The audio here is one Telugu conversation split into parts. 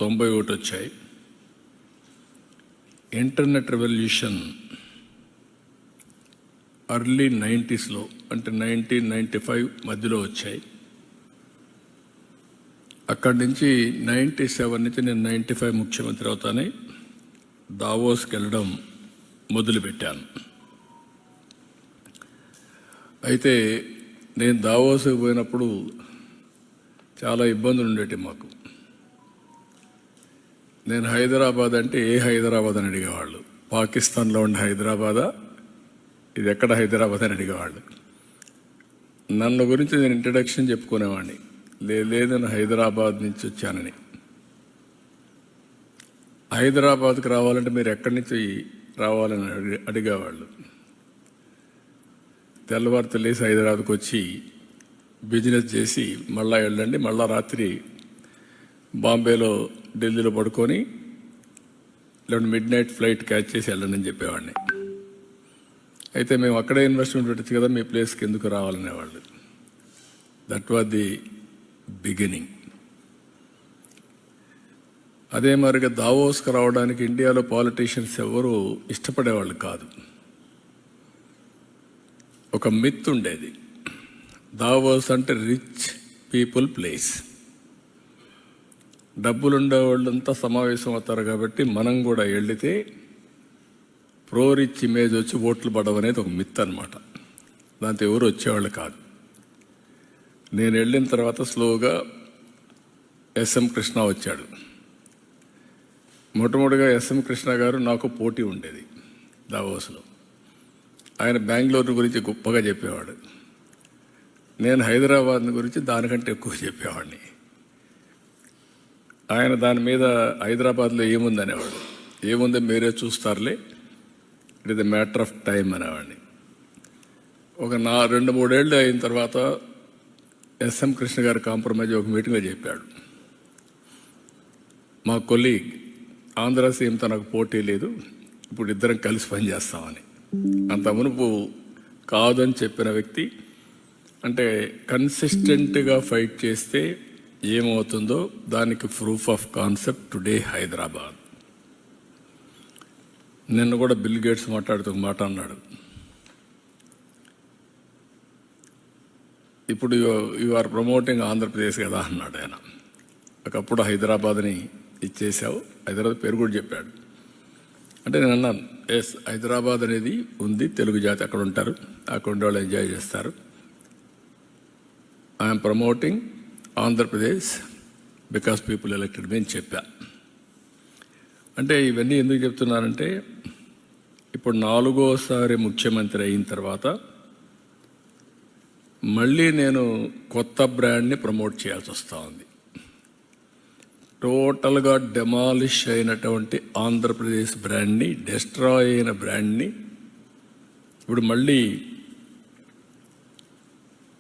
91 వచ్చాయి. ఇంటర్నెట్ రెవల్యూషన్ ఎర్లీ 90స్లో అంటే 1995 మధ్యలో వచ్చాయి. అక్కడి నుంచి 97 నుంచి నేను 95 ముఖ్యమంత్రి అవుతానే దావోస్కి వెళ్ళడం మొదలుపెట్టాను. అయితే నేను దావోస్కి పోయినప్పుడు చాలా ఇబ్బందులు ఉండేవి మాకు. నేను హైదరాబాద్ అంటే ఏ హైదరాబాద్ అని అడిగేవాళ్ళు. పాకిస్తాన్లో ఉండే హైదరాబాదా, ఇది ఎక్కడ హైదరాబాద్ అని అడిగేవాళ్ళు. నన్ను గురించి నేను ఇంట్రడక్షన్ చెప్పుకునేవాడిని, లేదు నేను హైదరాబాద్ నుంచి వచ్చానని. హైదరాబాద్కి రావాలంటే మీరు ఎక్కడి నుంచి రావాలని అడిగేవాళ్ళు. తెల్లవారు లేసి హైదరాబాద్కి వచ్చి బిజినెస్ చేసి మళ్ళా వెళ్ళండి, మళ్ళా రాత్రి బాంబేలో ఢిల్లీలో పడుకొని లేదంటే మిడ్ నైట్ ఫ్లైట్ క్యాచ్ చేసి వెళ్ళండి అని చెప్పేవాడిని. అయితే మేము అక్కడే ఇన్వెస్ట్మెంట్ పెట్టచ్చు కదా, మీ ప్లేస్కి ఎందుకు రావాలనేవాళ్ళు. That was the beginning. అదే మరిగా దావోస్కి రావడానికి ఇండియాలో పాలిటీషియన్స్ ఎవరు ఇష్టపడేవాళ్ళు కాదు. ఒక మిత్ ఉండేది, దావోస్ అంటే రిచ్ పీపుల్ ప్లేస్, డబ్బులుండే వాళ్ళంతా సమావేశం అవుతారు కాబట్టి మనం కూడా వెళితే ప్రో రిచ్ ఇమేజ్ వచ్చి ఓట్లు పడడం అనేది ఒక మిత్ అనమాట. దాంతో ఎవరు వచ్చేవాళ్ళు కాదు. నేను వెళ్ళిన తర్వాత స్లోగా ఎస్ఎం కృష్ణ వచ్చాడు. మొట్టమొదటిగా ఎస్ఎం కృష్ణ గారు నాకు పోటీ ఉండేది దావోస్లో. ఆయన బెంగళూరు గురించి గొప్పగా చెప్పేవాడు, నేను హైదరాబాద్ గురించి దానికంటే ఎక్కువ చెప్పేవాడిని. ఆయన దాని మీద హైదరాబాద్లో ఏముంది అనేవాడు. ఏముందో మీరే చూస్తారులే, it is the matter of time అనేవాడిని. ఒక 2-3 ఏళ్ళు అయిన తర్వాత ఎస్ఎం కృష్ణ గారు కాంప్రమైజ్ ఒక మీటింగ్లో చెప్పాడు, మా కొలీగ్ ఆంధ్ర సీఎంతో నాకు పోటీ లేదు, ఇప్పుడు ఇద్దరం కలిసి పనిచేస్తామని. అంత మునుపు కాదని చెప్పిన వ్యక్తి, అంటే కన్సిస్టెంట్గా ఫైట్ చేస్తే ఏమవుతుందో దానికి proof of concept today Hyderabad. నిన్న కూడా బిల్ గేట్స్ మాట్లాడుతూ ఒక మాట అన్నాడు, ఇప్పుడు యు ఆర్ ప్రమోటింగ్ ఆంధ్రప్రదేశ్ కదా అన్నాడు ఆయన. ఒకప్పుడు హైదరాబాద్ని ఇచ్చేసావు, హైదరాబాద్ పేరు కూడా చెప్పాడు. అంటే నేను అన్నాను, ఎస్ హైదరాబాద్ అనేది ఉంది, తెలుగు జాతి అక్కడ ఉంటారు, అక్కడ ఉండే వాళ్ళు ఎంజాయ్ చేస్తారు. I'm promoting Andhra Pradesh because people elected మీ అని చెప్పా. అంటే ఇవన్నీ ఎందుకు చెప్తున్నానంటే, ఇప్పుడు 4వసారి ముఖ్యమంత్రి అయిన తర్వాత మళ్ళీ నేను కొత్త బ్రాండ్ని ప్రమోట్ చేయాల్సి వస్తూ ఉంది. టోటల్గా డెమాలిష్ అయినటువంటి ఆంధ్రప్రదేశ్ బ్రాండ్ని, డెస్ట్రాయ్ అయిన బ్రాండ్ని ఇప్పుడు మళ్ళీ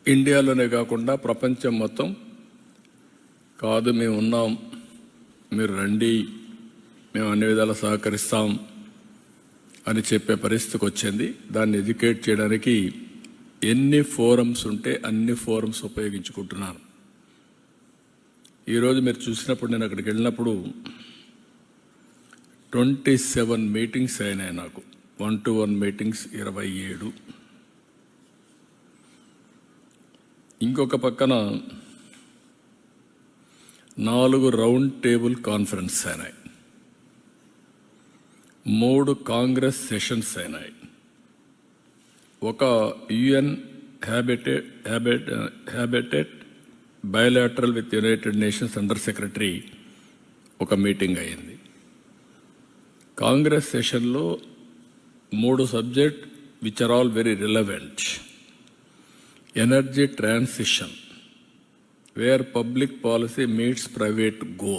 ఇండియాలోనే కాకుండా ప్రపంచం మొత్తం కాదు మేము ఉన్నాం, మీరు రండి, మేము అన్ని విధాలా సహకరిస్తాం అని చెప్పే పరిస్థితికి వచ్చింది. దాన్ని ఎడ్యుకేట్ చేయడానికి ఎన్ని ఫోరమ్స్ ఉంటే అన్ని ఫోరమ్స్ ఉపయోగించుకుంటున్నాను. ఈరోజు మీరు చూసినప్పుడు, నేను అక్కడికి వెళ్ళినప్పుడు 27 మీటింగ్స్ అయినాయి నాకు, 1-to-1 మీటింగ్స్ 27. ఇంకొక పక్కన 4 రౌండ్ టేబుల్ కాన్ఫరెన్స్ అయినాయి, 3 కాంగ్రెస్ సెషన్స్ అయినాయి, ఒక UN habitat bilateral with United Nations under secretary ఒక మీటింగ్ అయింది. కాంగ్రెస్ సెషన్లో 3 subject which are all very relevant. Energy transition, where public policy meets private goal.